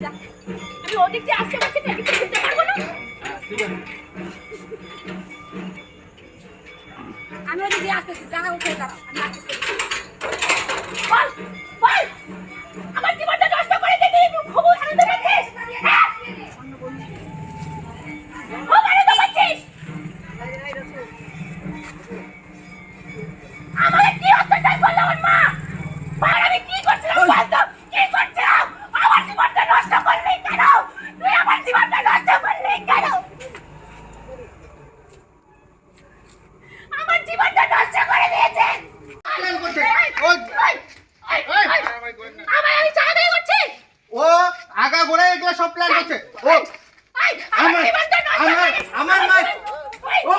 আমি ওদিক দিয়ে আসতে পারছি না, এদিকে যেতে পারবো না। আমি ওদিক দিয়ে আসতেছি, দাঁড়াও, উঠে দাঁড়াও, আমি আসতেছি। বল বল, আমার জীবনটা নষ্ট করে দিবি, খুব আনন্দ পাচ্ছিস? হ্যাঁ, খুব আনন্দ পাচ্ছিস? আমাকে কি অত্যাচার করলো ওর মা? ভাই, আমি কি করছিলাম বলতো? কি করছিলাম? আমার জীবনটা নষ্ট করলি কেন? তুই আমার জীবনটা নষ্ট করলি কেন? আমার জীবনটা নষ্ট করে দিয়েছে। আমি চাঁদাই করছি। ও আগা গোড়া এগুলো সব প্ল্যান করছে। ও আমার মা ও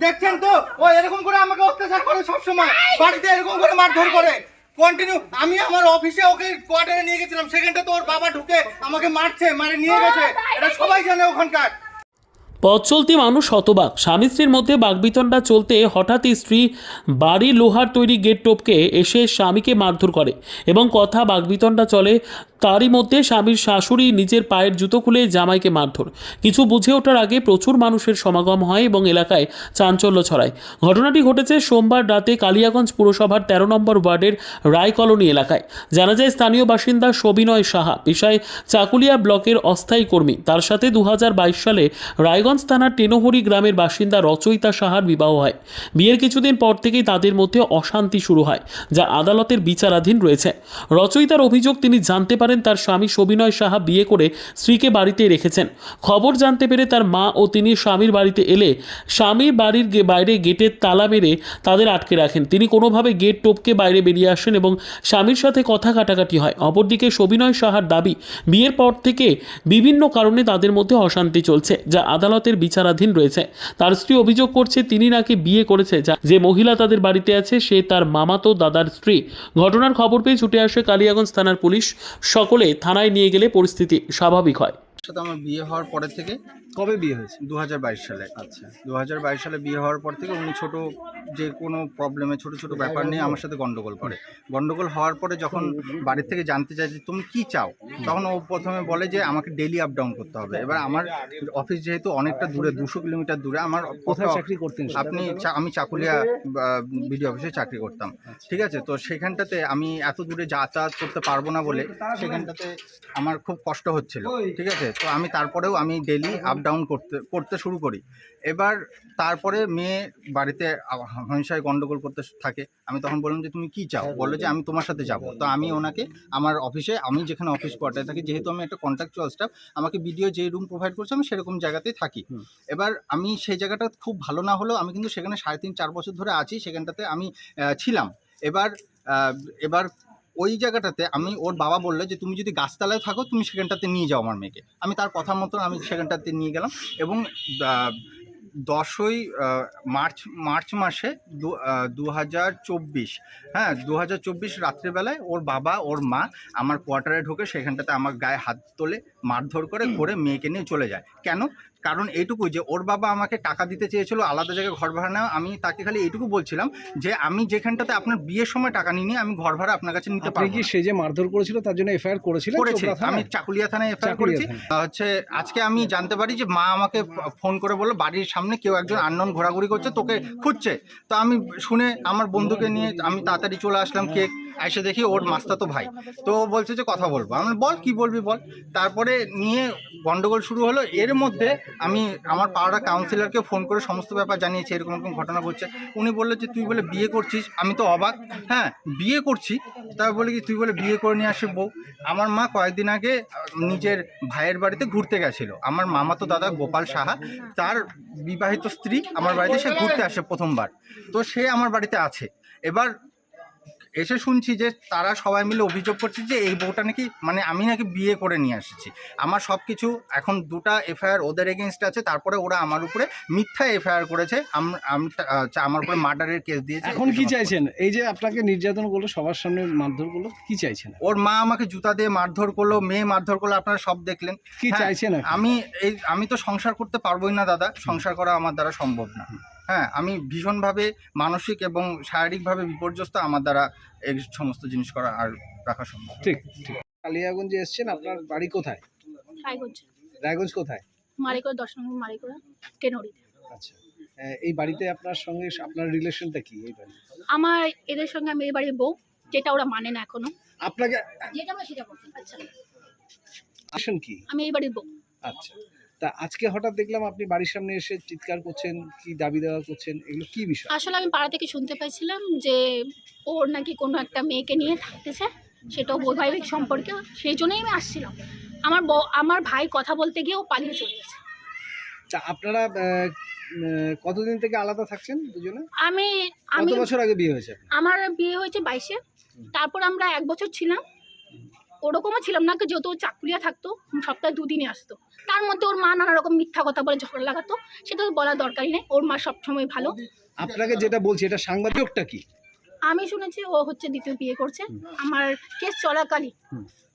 দেখছেন তো, ও এরকম করে আমাকে অত্যাচার করে সব সময়, বাড়িতে এরকম করে মারধর করে কন্টিনিউ। আমি আমার অফিসে ওকে কোয়ার্টারে নিয়ে গেছিলাম, সেখানটা তো ওর বাবা ঢুকে আমাকে মারছে, মারে নিয়ে গেছে, এটা সবাই জানে ওখানকার। পথ চলতি মানুষ শতবাক। স্বামী স্ত্রীর মধ্যে বাগবিতণ্ডা চলতে হঠাৎই স্ত্রী বাড়ি লোহার তৈরি গেট টপকে এসে স্বামীকে মারধর করে এবং কথা বাগবিতণ্ডা চলে। তারই মধ্যে স্বামীর শাশুড়ি নিজের পায়ের জুতো খুলে জামাইকে মারধর। কিছু বুঝে ওঠার আগে প্রচুর মানুষের সমাগম হয় এবং এলাকায় চাঞ্চল্য ছড়ায়। ঘটনাটি ঘটেছে সোমবার রাতে কালিয়াগঞ্জ পুরসভার ১৩ নম্বর ওয়ার্ডের রায় কলোনি এলাকায়। জানা যায় স্থানীয় বাসিন্দা সবিনয় সাহা পেশায় চাকুলিয়া ব্লকের অস্থায়ী কর্মী। তার সাথে ২০২২ সালে রায়গঞ্জ থানার টেনোহরি গ্রামের বাসিন্দা রচয়িতা সাহার বিবাহ হয়। বিয়ের কিছুদিন পর থেকেই তাদের মধ্যে অশান্তি শুরু হয়, যা আদালতের বিচারাধীন রয়েছে। রচয়িতার অভিযোগ, তিনি জানতে পারেন তার স্বামী সবিনয় সাহা বিয়ে করে স্ত্রীকে বাড়িতে রেখেছেন। খবর জানতে পেরে তার মা ও তিনি স্বামীর বাড়িতে এলে স্বামীর বাড়ির বাইরে গেটের তালা মেরে তাদের আটকে রাখেন। তিনি কোনোভাবে গেট টপকে বাইরে বেরিয়ে আসেন এবং স্বামীর সাথে কথা কাটাকাটি হয়। অপরদিকে সবিনয় সাহার দাবি, বিয়ের পর থেকে বিভিন্ন কারণে তাদের মধ্যে অশান্তি চলছে, যা আদালতের বিচারাধীন রয়েছে। তার স্ত্রী অভিযোগ করছে তিনি নাকি বিয়ে করেছে, যে মহিলা তাদের বাড়িতে আছে সে তার মামাতো দাদার স্ত্রী। ঘটনার খবর পেয়ে ছুটে আসে কালিয়াগঞ্জ থানার পুলিশ। সকলে থানায় নিয়ে গেলে পরিস্থিতি স্বাভাবিক হয়। সাথে আমার বিয়ে হওয়ার পরের থেকে। কবে বিয়ে হয়েছে? 2022 সালে। আচ্ছা, 2022 সালে বিয়ে হওয়ার পর থেকে উনি ছোট যে কোনো প্রবলেমে ছোট ছোট ব্যাপার নিয়ে আমার সাথে গন্ডগোল করে। গন্ডগোল হওয়ার পরে যখন বাড়ির থেকে জানতে চাই যে তুমি কি চাও, তখন ও প্রথমে বলে যে আমাকে ডেইলি আপ ডাউন করতে হবে। এবার আমার অফিস যেহেতু অনেকটা দূরে, 200 কিলোমিটার দূরে, আমার কোথায় চাকরি করতেন? আমি চাকুলিয়া বিডিও অফিসে চাকরি করতাম। ঠিক আছে, তো সেখানটাতে আমি এত দূরে যাতায়াত করতে পারবো না বলে সেখানটাতে আমার খুব কষ্ট হচ্ছিল। ঠিক আছে, তো আমি তারপরেও আমি ডেইলি আপ ডাউন করতে শুরু করি। এবার তারপরে মেয়ে বাড়িতে হমেশাই গন্ডগোল করতে থাকে। আমি তখন বললাম যে তুমি কি চাও? বললো যে আমি তোমার সাথে যাব। তো আমি ওনাকে আমার অফিসে, আমি যেখানে অফিস কোয়ার্টারে থাকি, যেহেতু আমি একটা কন্ট্রাকচুয়াল স্টাফ, আমাকে বিডিও যে রুম প্রোভাইড করছে আমি সেরকম জায়গাতেই থাকি। এবার আমি সেই জায়গাটা খুব ভালো না হলেও আমি কিন্তু সেখানে 3.5-4 বছর ধরে আছি, সেখানটাতে আমি ছিলাম। এবার ওই জায়গাটাতে আমি, ওর বাবা বললো যে তুমি যদি গাছতলায় থাকো তুমি সেখানটাতে নিয়ে যাও আমার মেয়েকে। আমি তার কথা মতন আমি সেখানটাতে নিয়ে গেলাম এবং 10ই মার্চ মাসে 2024, হ্যাঁ 2024 রাত্রিবেলায় ওর বাবা ওর মা আমার কোয়ার্টারে ঢোকে, সেখানটাতে আমার গায়ে হাত তোলে, মারধর করে মেয়েকে নিয়ে চলে যায়। কেন? কারণ এইটুকুই যে ওর বাবা আমাকে টাকা দিতে চেয়েছিল আলাদা জায়গায় ঘর ভাড়া নেওয়া। আমি তাকে খালি এইটুকু বলছিলাম যে আমি যেখানটাতে আপনার বিয়ের সময় টাকা নিয়ে আমি ঘর ভাড়া আপনার কাছে নিতে পারবো। কি সে যে মারধর করেছিল তার জন্য এফআইআর করেছি? আমি চাকুলিয়া থানায় এফআইআর করেছি। আজকে আমি জানতে পারি যে মা আমাকে ফোন করে বললো বাড়ির সামনে কেউ একজন আননোন ঘোরাঘুরি করছে, তোকে খুঁজছে। তো আমি শুনে আমার বন্ধুকে নিয়ে আমি তাড়াতাড়ি চলে আসলাম। এসে দেখি ওর মাস্তাতো ভাই, তো বলছে যে কথা বলবো। আমি বল কি বলবি বল। তারপরে নিয়ে গন্ডগোল শুরু হলো। এর মধ্যে আমি আমার পাড়া কাউন্সিলরকে ফোন করে সমস্ত ব্যাপার জানিয়েছি, এরকম ঘটনা ঘটছে। উনি বললো যে তুই বলে বিয়ে করছিস। আমি তো অবাক, হ্যাঁ বিয়ে করছি, তারপর বলে কি তুই বলে বিয়ে করে নিয়ে আসে বউ। আমার মা কয়েকদিন আগে নিজের ভাইয়ের বাড়িতে ঘুরতে গেছিলো। আমার মামাতো দাদা গোপাল সাহা, তার বিবাহিত স্ত্রী আমার বাড়িতে সে ঘুরতে আসে প্রথমবার, তো সে আমার বাড়িতে আছে। এবার এসে শুনছি যে তারা সবাই মিলে অভিযোগ করছে যে এই বউটা নাকি, মানে আমি নাকি বিয়ে করে নিয়ে এসেছি। আমার সব কিছু এখন 2টা এফআইআর ওদের এগেনস্ট আছে। তারপরে ওরা আমার উপরে মিথ্যা এফআইআর করেছে, আমার উপরে মার্ডারের কেস দিয়েছে। এখন কি চাইছেন? এই যে আপনাকে নির্যাতন করলো, সবার সামনে মারধর করলো, কি চাইছেন? ওর মা আমাকে জুতা দিয়ে মারধর করলো, মেয়ে মারধর করলো, আপনারা সব দেখলেন। কি চাইছেন? আমি তো সংসার করতে পারবোই না দাদা, সংসার করা আমার দ্বারা সম্ভব না। হ্যাঁ, আমি ভীষণভাবে মানসিক এবং শারীরিকভাবে বিপর্যস্ত, আমার দ্বারা এই সমস্ত জিনিস করা আর রাখা সম্ভব। ঠিক। কালিয়াগঞ্জে এসেছেন, আপনার বাড়ি কোথায়? রায়গঞ্জ রায়গঞ্জ কোথায়? মারিকোড়া 10 নম্বর মারিকোড়া টেনরিতে। আচ্ছা, এই বাড়িতে আপনার সঙ্গে আপনার রিলেশনটা কি? এই বাড়ি আমার এদের সঙ্গে আমি এই বাড়ির বউ, যেটা ওরা মানে না এখনো। আপনাকে যেটা বলে সেটা বলছি। আচ্ছা, রিলেশন কি? আমি এই বাড়ির বউ। আচ্ছা, তা আজকে হঠাৎ দেখলাম আপনি বাড়ির সামনে এসে চিৎকার করছেন, কি দাবি দেওয়া করছেন, এগুলো কি বিষয়? আসলে আমি পাড়া থেকে শুনতে পাইছিলাম যে ওর নাকি কোনো একটা মেয়েকে নিয়ে থাকতেছে, সেটাও বৈবাহিক সম্পর্কে, সেই জন্যই আমি আসছিলাম। আমার ভাই কথা বলতে গিয়ে ও পালিয়ে চলে গেছে। তা আপনারা কতদিন থেকে আলাদা থাকছেন দুজনে? আমি কত আমি বছর আগে বিয়ে হয়েছে আপনার? আমার বিয়ে হয়েছে 22-এ, তারপর আমরা 1 বছর ছিলাম। ওরকমও ছিলাম না, যেহেতু ও চাকুলিয়া থাকতো, সপ্তাহে 2 দিনই আসতো। তার মধ্যে ওর মা নানা রকম মিথ্যা কথা বলে ঝগড়া লাগাতো, সেটা তো বলার দরকারই নেই, ওর মা সবসময় ভালো। আপনাকে যেটা বলছি, এটা সাংবাদিকটা কি? আমি শুনেছি ও হচ্ছে দ্বিতীয় বিয়ে করছে আমার কেস চলাকালীন।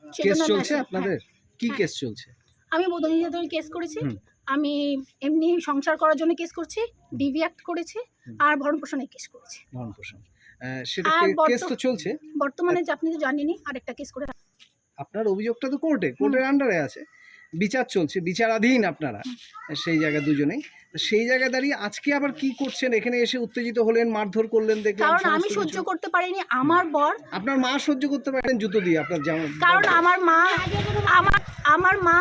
কেস সেজন্য চলছে হ্যাঁ, আপনাদের? কি হ্যাঁ। কেস চলছে? আমি বধূ নির্যাতনের কেস করেছি, হুম। আমি এমনি সংসার করার জন্য কেস করছি, ডিভি অ্যাক্ট করেছি, আর ভরণ পোষণের কেস করেছি। ভরণ পোষণ, সেটা আর কেস তো চলছে। বর্তমানে যে আপনি তো জানেনই আরেকটা কেস করে। আপনার অভিযোগটা তো কোর্টের আন্ডারে আছে, বিচার চলছে, বিচারাধীন আপনারা সেই জায়গায় দুজনেই। সেই জায়গায় দাঁড়িয়ে আজকে আবার কি করছেন? এখানে এসে উত্তেজিত হলেন, মারধর করলেন দেখলাম। কারণ আমি সমস্ত সহ্য কিছু। করতে পারিনি, আমার বর, আপনার মা সহ্য করতে পারেন জুতো দিয়ে আপনার জামা? কারণ আমার মা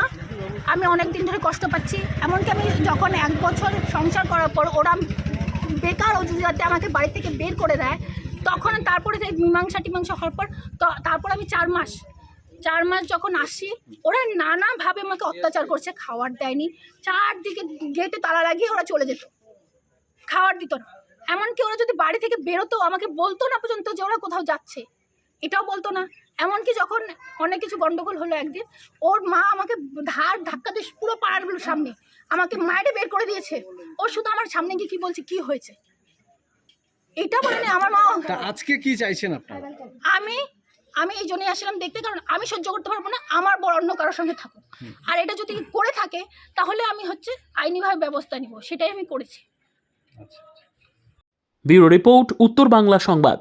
আমি অনেক দিন ধরে কষ্ট পাচ্ছি। এমনকি আমি যখন 1 বছর সংসার করার পর ওরা বেকার অজুহাতে আমাকে বাড়ি থেকে বের করে দেয়, তখন তারপরে যে মীমাংসা হওয়ার পর তারপর আমি 4 মাস যখন আসি, ওরা নানাভাবে আমাকে অত্যাচার করছে, খাওয়ার দেয়নি, চারদিকে গেটে তালা লাগিয়ে ওরা চলে যেত, খাওয়ার দিত না। এমনকি ওরা যদি বাড়ি থেকে বেরোতো আমাকে বলতো না পর্যন্ত যে ওরা কোথাও যাচ্ছে, এটাও বলতো না। এমনকি যখন অনেক কিছু গন্ডগোল হলো একদিন, ওর মা আমাকে ধাক্কা দিয়ে পুরো পাড়ার সামনে আমাকে মায়েরে বের করে দিয়েছে। ও শুধু আমার সামনে গিয়ে কি বলছে, কি হয়েছে এটা বলেনি আমার মা। তা আজকে কি চাইছেন আপনারা? আমি এই জন্যই আসলাম দেখতে, কারণ আমি সহ্য করতে পারবো না আমার বড় অন্য কারোর সঙ্গে থাকুক, আর এটা যদি করে থাকে তাহলে আমি আইনিভাবে ব্যবস্থা নিব, সেটাই আমি করেছি। ব্যুরো রিপোর্ট, উত্তর বাংলা সংবাদ।